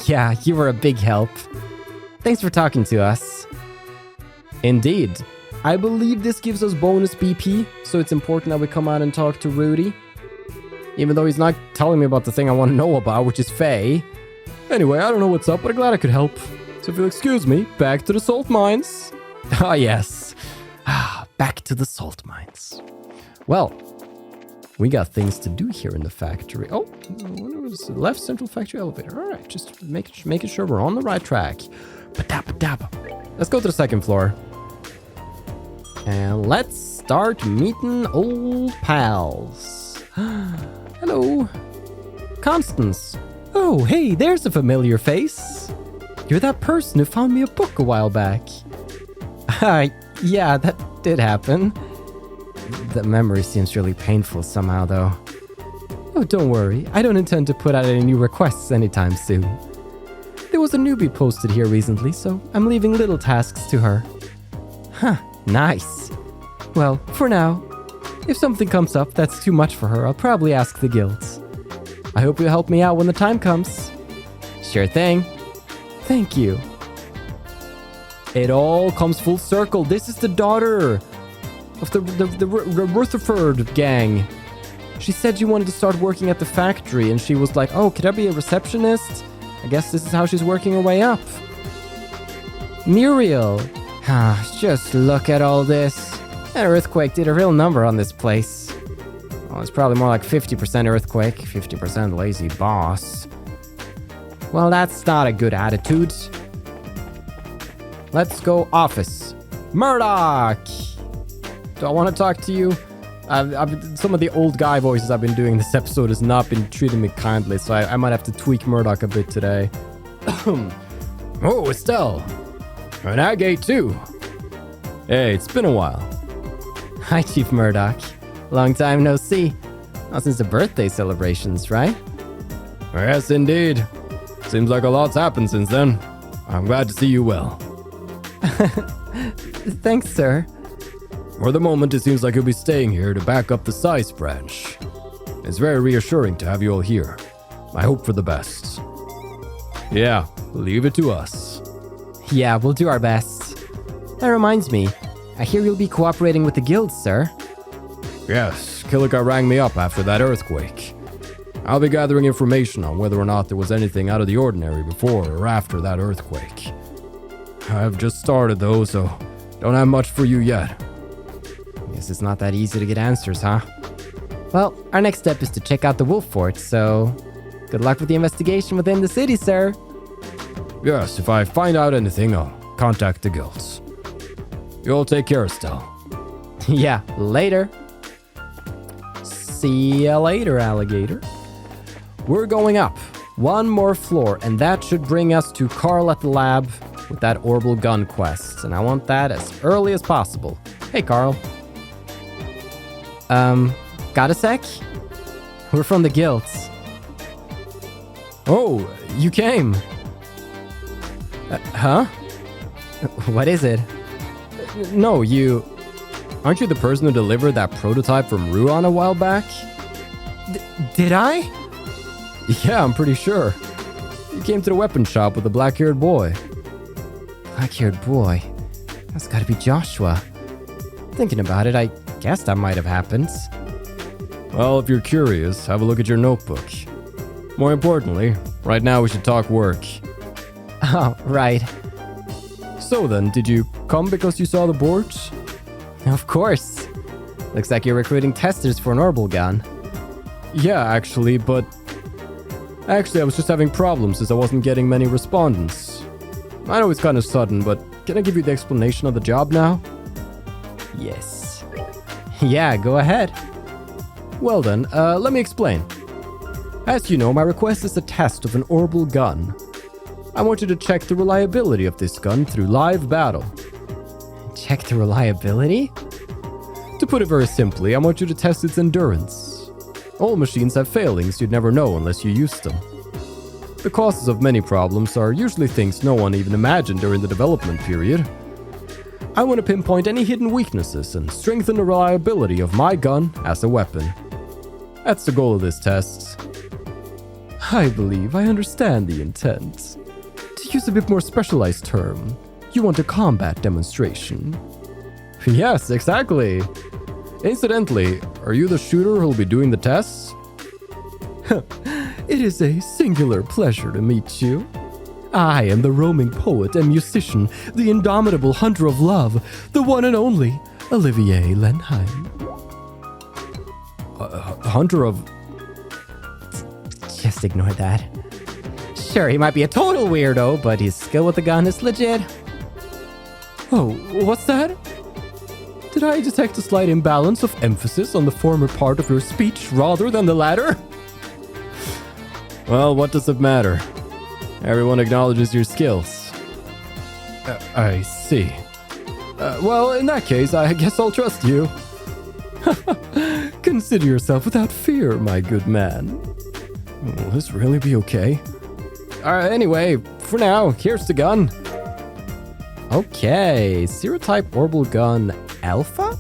Yeah, you were a big help. Thanks for talking to us. Indeed. I believe this gives us bonus BP, so it's important that we come out and talk to Rudy. Even though he's not telling me about the thing I want to know about, which is Faye. Anyway, I don't know what's up, but I'm glad I could help. So if you'll excuse me, back to the salt mines. Ah, yes. Back to the salt mines. Well, we got things to do here in the factory. Oh, what was the left central factory elevator? All right, just making sure we're on the right track. Let's go to the second floor. And let's start meeting old pals. Hello. Constance. Oh, hey, there's a familiar face. You're that person who found me a book a while back. Yeah, that did happen. The memory seems really painful somehow, though. Oh, don't worry. I don't intend to put out any new requests anytime soon. There was a newbie posted here recently, so I'm leaving little tasks to her. Huh, nice. Well, for now, if something comes up that's too much for her, I'll probably ask the guilds. I hope you'll help me out when the time comes. Sure thing. Thank you. It all comes full circle. This is the daughter of the Rutherford gang. She said she wanted to start working at the factory, and she was like, oh, could I be a receptionist? I guess this is how she's working her way up. Muriel. Just look at all this. That earthquake did a real number on this place. Well, it's probably more like 50% earthquake, 50% lazy boss. Well, that's not a good attitude. Let's go office. Murdoch! Do I want to talk to you? Some of the old guy voices I've been doing this episode has not been treating me kindly, so I might have to tweak Murdoch a bit today. Oh, Estelle. And Agate too. Hey, it's been a while. Hi, Chief Murdoch. Long time no see. Not since the birthday celebrations, right? Yes, indeed. Seems like a lot's happened since then. I'm glad to see you well. Thanks, sir. For the moment, it seems like you'll be staying here to back up the Zeiss branch. It's very reassuring to have you all here. I hope for the best. Yeah, leave it to us. Yeah, we'll do our best. That reminds me, I hear you'll be cooperating with the guild, sir. Yes, Kilika rang me up after that earthquake. I'll be gathering information on whether or not there was anything out of the ordinary before or after that earthquake. I've just started though, so don't have much for you yet. Guess it's not that easy to get answers, huh? Well, our next step is to check out the wolf fort, so good luck with the investigation within the city, sir. Yes, if I find out anything, I'll contact the guilds. You all take care, Estelle. Yeah, later. See ya later, alligator. We're going up. One more floor, and that should bring us to Carl at the lab with that orbital gun quest. And I want that as early as possible. Hey, Carl. Got a sec? We're from the guilds. Oh, you came. Huh? What is it? No, you... Aren't you the person who delivered that prototype from Ruan a while back? Did I? Yeah, I'm pretty sure. You came to the weapon shop with a black-haired boy. Black-haired boy? That's gotta be Joshua. Thinking about it, I guess that might have happened. Well, if you're curious, have a look at your notebook. More importantly, right now we should talk work. Oh, right. So then, did you come because you saw the boards? Of course. Looks like you're recruiting testers for an orbital gun. Yeah, actually, but... Actually, I was just having problems as I wasn't getting many respondents. I know it's kind of sudden, but can I give you the explanation of the job now? Yes. Yeah, go ahead. Well then, let me explain. As you know, my request is a test of an orbital gun. I want you to check the reliability of this gun through live battle. Check the reliability? To put it very simply, I want you to test its endurance. All machines have failings you'd never know unless you use them. The causes of many problems are usually things no one even imagined during the development period. I want to pinpoint any hidden weaknesses and strengthen the reliability of my gun as a weapon. That's the goal of this test. I believe I understand the intent. To use a bit more specialized term, you want a combat demonstration. Yes, exactly. Incidentally, are you the shooter who'll be doing the tests? It is a singular pleasure to meet you. I am the roaming poet and musician, the indomitable hunter of love, the one and only Olivier Lenheim. Hunter of... Just ignore that. Sure, he might be a total weirdo, but his skill with the gun is legit. Oh, what's that? Did I detect a slight imbalance of emphasis on the former part of your speech rather than the latter? Well, what does it matter? Everyone acknowledges your skills. I see. Well, in that case, I guess I'll trust you. Consider yourself without fear, my good man. Will this really be okay? Anyway, for now, here's the gun. Okay, Serotype Orbital Gun Alpha?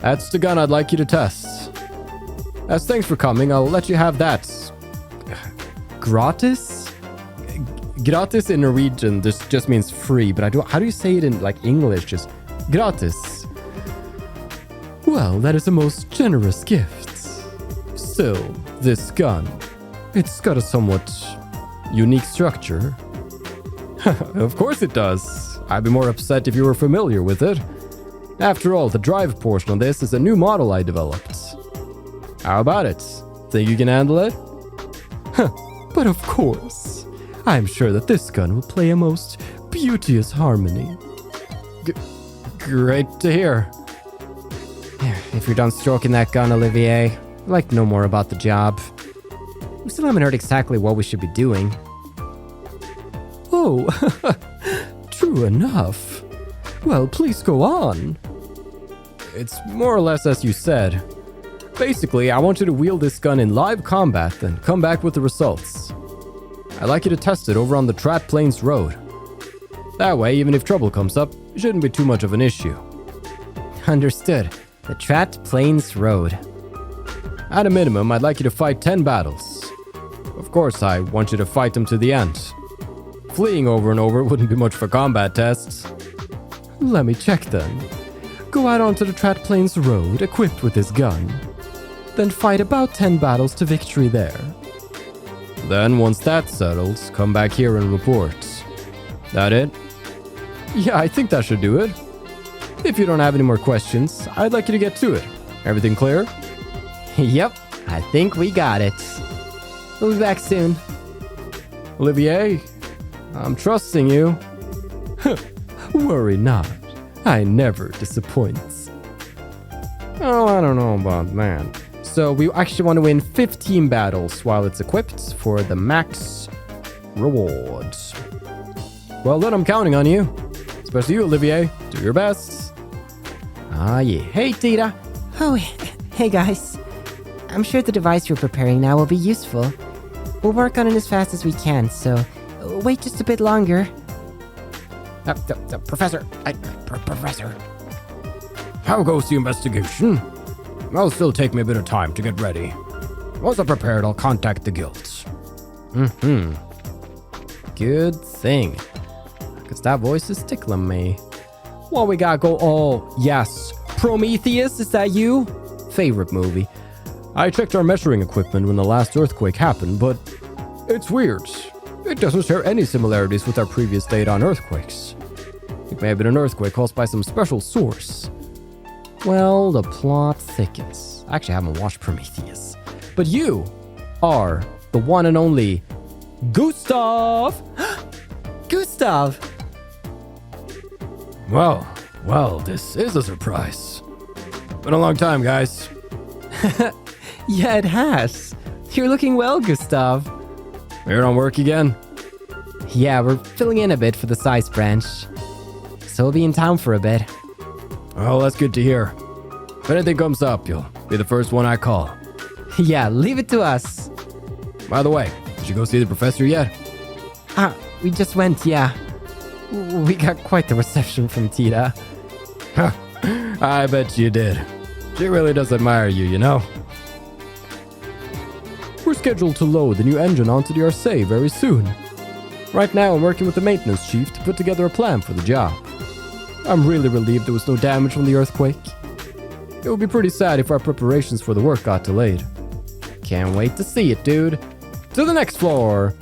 That's the gun I'd like you to test. As thanks for coming, I'll let you have that. Gratis? Gratis in Norwegian, this just means free, but how do you say it in like English? Just Gratis. Well, that is a most generous gift. Still, this gun, it's got a somewhat unique structure. Of course it does. I'd be more upset if you were familiar with it. After all, the drive portion of this is a new model I developed. How about it? Think you can handle it? But of course. I'm sure that this gun will play a most beauteous harmony. Great to hear. If you're done stroking that gun, Olivier, I'd like to know more about the job. We still haven't heard exactly what we should be doing. Oh, true enough. Well, please go on. It's more or less as you said. Basically, I want you to wield this gun in live combat, then come back with the results. I'd like you to test it over on the Trat Plains Road. That way, even if trouble comes up, it shouldn't be too much of an issue. Understood. The Trat Plains Road. At a minimum, I'd like you to fight 10 battles. Of course, I want you to fight them to the end. Fleeing over and over wouldn't be much for combat tests. Let me check then. Go out onto the Trat Plains Road, equipped with this gun. Then fight about 10 battles to victory there. Then, once that's settled, come back here and report. That it? Yeah, I think that should do it. If you don't have any more questions, I'd like you to get to it. Everything clear? Yep, I think we got it. We'll be back soon. Olivier, I'm trusting you. Worry not. I never disappoint. Oh, I don't know about that. So we actually want to win 15 battles while it's equipped for the max rewards. Well, then I'm counting on you. Especially you, Olivier. Do your best. Ah, yeah. Hey, Tita. Oh, hey guys. I'm sure the device you're preparing now will be useful. We'll work on it as fast as we can, so wait just a bit longer. Professor. Professor. How goes the investigation? It'll still take me a bit of time to get ready. Once I'm prepared, I'll contact the guilds. Good thing. Because that voice is tickling me. What we got go? Oh, yes. Prometheus, is that you? Favorite movie. I checked our measuring equipment when the last earthquake happened, but it's weird. It doesn't share any similarities with our previous data on earthquakes. It may have been an earthquake caused by some special source. Well, the plot thickens. I actually haven't watched Prometheus. But you are the one and only Gustav! Gustav! Well, this is a surprise. Been a long time, guys. Yeah, it has. You're looking well, Gustav. Here on work again? Yeah, we're filling in a bit for the Zeiss branch. So we'll be in town for a bit. Well, that's good to hear. If anything comes up, you'll be the first one I call. Yeah, leave it to us. By the way, did you go see the professor yet? We just went, yeah. We got quite the reception from Tita. I bet you did. She really does admire you, you know? We're scheduled to load the new engine onto the Arcee very soon. Right now, I'm working with the maintenance chief to put together a plan for the job. I'm really relieved there was no damage from the earthquake. It would be pretty sad if our preparations for the work got delayed. Can't wait to see it, dude. To the next floor.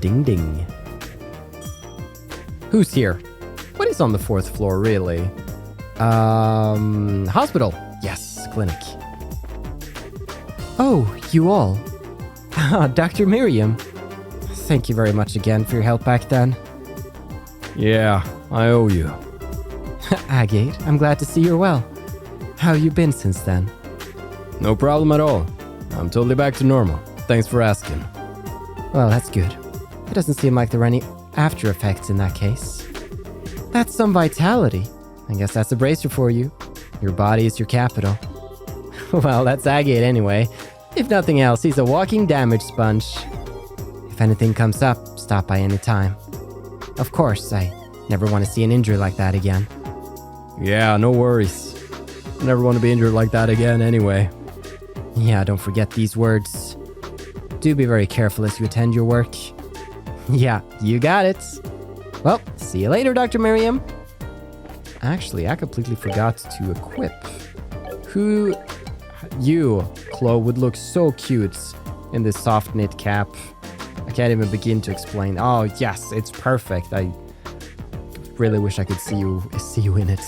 Ding ding. Who's here? What is on the 4th floor, really? Hospital. Yes, clinic. Oh, you all. Dr. Miriam. Thank you very much again for your help back then. Yeah, I owe you. Agate, I'm glad to see you're well. How have you been since then? No problem at all. I'm totally back to normal. Thanks for asking. Well, that's good. It doesn't seem like there are any after effects in that case. That's some vitality. I guess that's a bracer for you. Your body is your capital. Well, that's Agate anyway. If nothing else, he's a walking damage sponge. If anything comes up, stop by any time. Of course, I never want to see an injury like that again. Yeah, no worries. Never want to be injured like that again anyway. Yeah, don't forget these words. Do be very careful as you attend your work. Yeah, you got it. Well, see you later, Dr. Miriam. Actually, I completely forgot to equip. You, Chloe, would look so cute in this soft knit cap. I can't even begin to explain. Oh, yes, it's perfect. I really wish I could see you in it.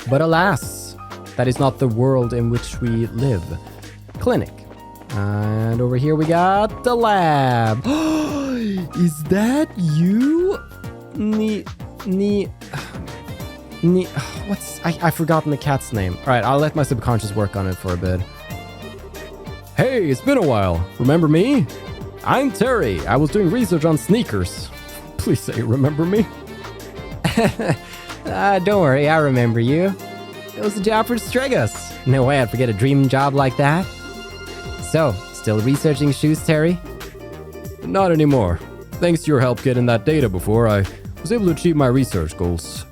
But alas, that is not the world in which we live. Clinic. And over here we got the lab. Is that you? I've forgotten the cat's name. All right, I'll let my subconscious work on it for a bit. Hey, it's been a while. Remember me? I'm Terry. I was doing research on sneakers. Please say you remember me. Don't worry, I remember you. It was a job for Stregas. No way I'd forget a dream job like that. So, still researching shoes, Terry? Not anymore. Thanks to your help getting that data before, I was able to achieve my research goals.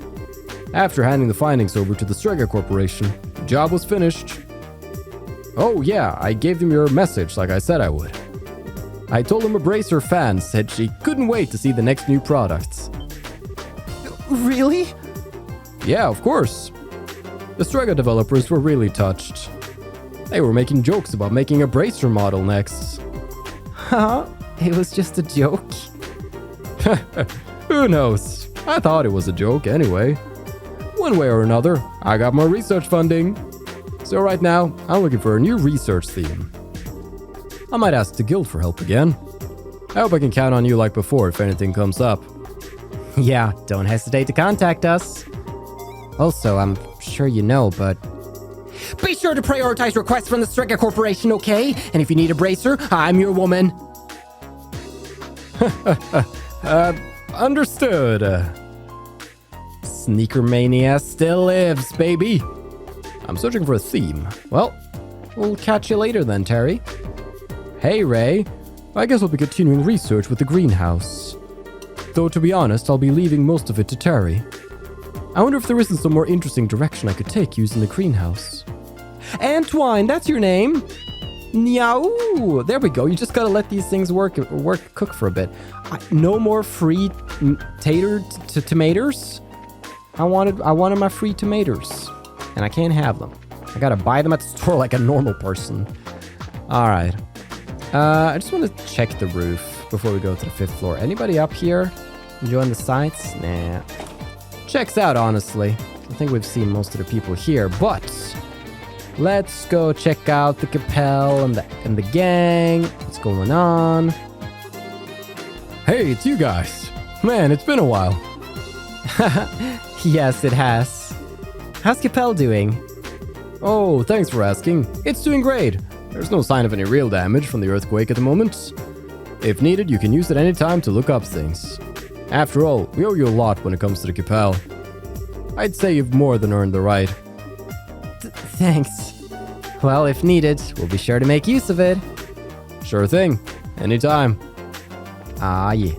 After handing the findings over to the Strega Corporation, the job was finished. Oh yeah, I gave them your message like I said I would. I told them a Bracer fan said she couldn't wait to see the next new products. Really? Yeah, of course. The Strega developers were really touched. They were making jokes about making a Bracer model next. Huh? It was just a joke? Who knows? I thought it was a joke anyway. One way or another, I got more research funding. So right now, I'm looking for a new research theme. I might ask the guild for help again. I hope I can count on you like before if anything comes up. Yeah, don't hesitate to contact us. Also, I'm sure you know, but be sure to prioritize requests from the Strega Corporation, okay? And if you need a bracer, I'm your woman. Understood. Sneaker mania still lives, baby. I'm searching for a theme. Well, we'll catch you later then, Terry. Hey, Ray. I guess I'll be continuing research with the greenhouse. Though, to be honest, I'll be leaving most of it to Terry. I wonder if there isn't some more interesting direction I could take using the greenhouse. Antoine, that's your name? Meow. There we go. You just gotta let these things cook for a bit. No more free tomatoes. I wanted my free tomatoes, and I can't have them. I gotta buy them at the store like a normal person. All right. I just want to check the roof before we go to the 5th floor. Anybody up here enjoying the sights? Nah. Checks out, honestly. I think we've seen most of the people here, but let's go check out the Capel and the gang. What's going on? Hey, it's you guys. Man, it's been a while. Yes, it has. How's Capel doing? Oh, thanks for asking. It's doing great. There's no sign of any real damage from the earthquake at the moment. If needed, you can use it any time to look up things. After all, we owe you a lot when it comes to the Capel. I'd say you've more than earned the right. Thanks. Well, if needed, we'll be sure to make use of it. Sure thing. Anytime. Ah, yeah.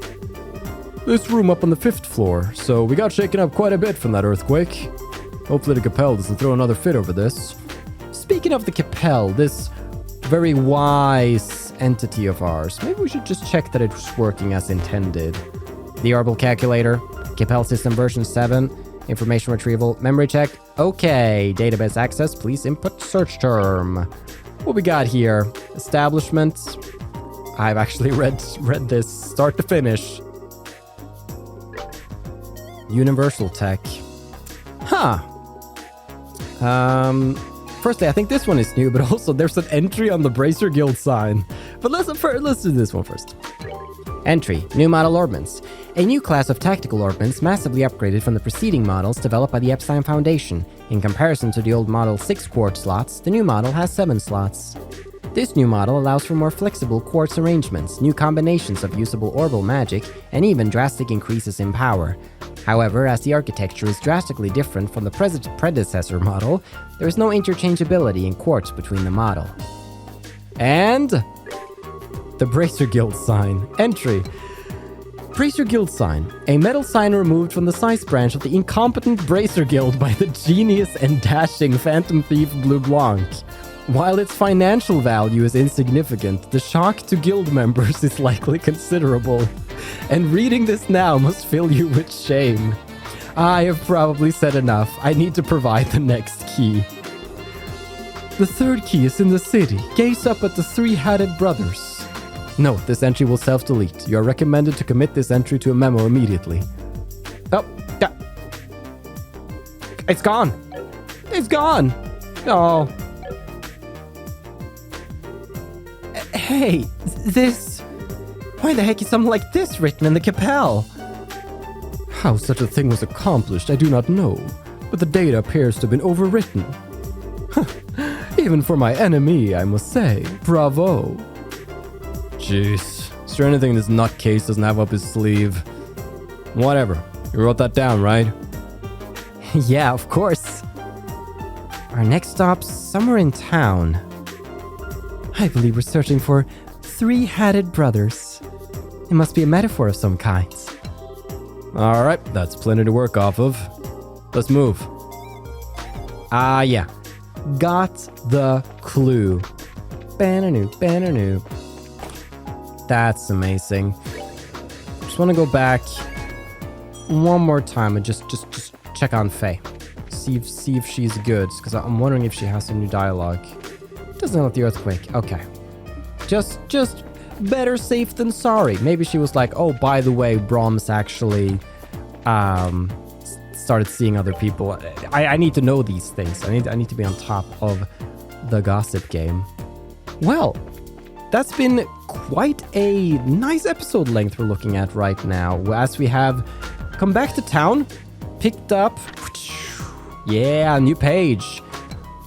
This room up on the 5th floor, so we got shaken up quite a bit from that earthquake. Hopefully the Capel doesn't throw another fit over this. Speaking of the Capel, this very wise entity of ours, maybe we should just check that it's working as intended. The orbital calculator, Capel system version 7, information retrieval, memory check. Okay, database access, please input search term. What we got here? Establishment. I've actually read this start to finish. Universal tech. Huh. Firstly, I think this one is new, but also there's an entry on the Bracer Guild sign. But let's do this one first. Entry, new model ordnance. A new class of tactical ordnance massively upgraded from the preceding models developed by the Epstein Foundation. In comparison to the old model 6 quartz slots, the new model has 7 slots. This new model allows for more flexible quartz arrangements, new combinations of usable orbital magic, and even drastic increases in power. However, as the architecture is drastically different from the predecessor model, there is no interchangeability in quartz between the model. And the Bracer Guild sign. Entry. Bracer Guild sign. A metal sign removed from the Zeiss branch of the incompetent Bracer Guild by the genius and dashing Phantom Thief Blue Blanc. While its financial value is insignificant, the shock to guild members is likely considerable. And reading this now must fill you with shame. I have probably said enough. I need to provide the next key. The third key is in the city. Gaze up at the three-hatted brothers. Note, this entry will self-delete. You are recommended to commit this entry to a memo immediately. Oh, yeah. It's gone. It's gone. Oh. Hey, this... Why the heck is something like this written in the Capel? How such a thing was accomplished, I do not know, but the data appears to have been overwritten. Even for my enemy, I must say, bravo. Jeez, is there anything this nutcase doesn't have up his sleeve? Whatever, you wrote that down, right? Yeah, of course. Our next stop's somewhere in town. I believe we're searching for three-hatted brothers. It must be a metaphor of some kind. Alright, that's plenty to work off of. Let's move. Yeah. Got the clue. Banner-new. That's amazing. Just want to go back one more time and just check on Faye. See if she's good, because I'm wondering if she has some new dialogue. Doesn't know about the earthquake. Okay. Just better safe than sorry. Maybe she was like, oh, by the way, Brahms actually started seeing other people. I need to know these things. I need to be on top of the gossip game. Well, that's been quite a nice episode length we're looking at right now. As we have come back to town, picked up... Yeah, new page.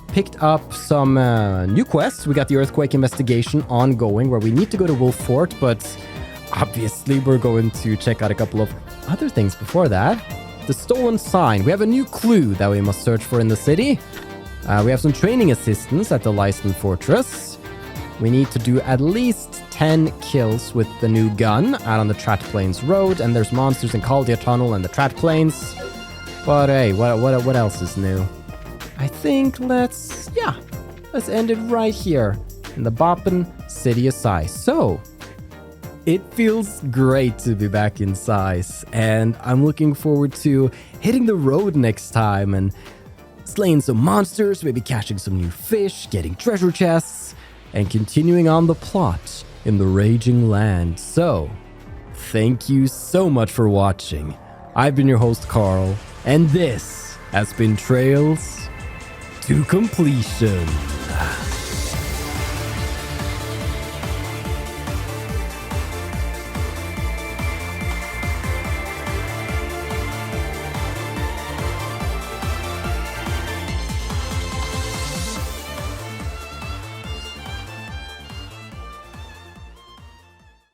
Picked up some new quests. We got the earthquake investigation ongoing where we need to go to Wolf Fort, but obviously we're going to check out a couple of other things before that. The stolen sign. We have a new clue that we must search for in the city. We have some training assistants at the licensed fortress. We need to do at least 10 kills with the new gun out on the Trat Plains Road, and there's monsters in Caldia Tunnel and the Trat Plains. But hey, what else is new? I think let's end it right here in the boppin' City of Zeiss. So, it feels great to be back in Zeiss, and I'm looking forward to hitting the road next time and slaying some monsters, maybe catching some new fish, getting treasure chests, and continuing on the plot in the Raging Land. So, thank you so much for watching. I've been your host, Carl, and this has been Trails to Completion.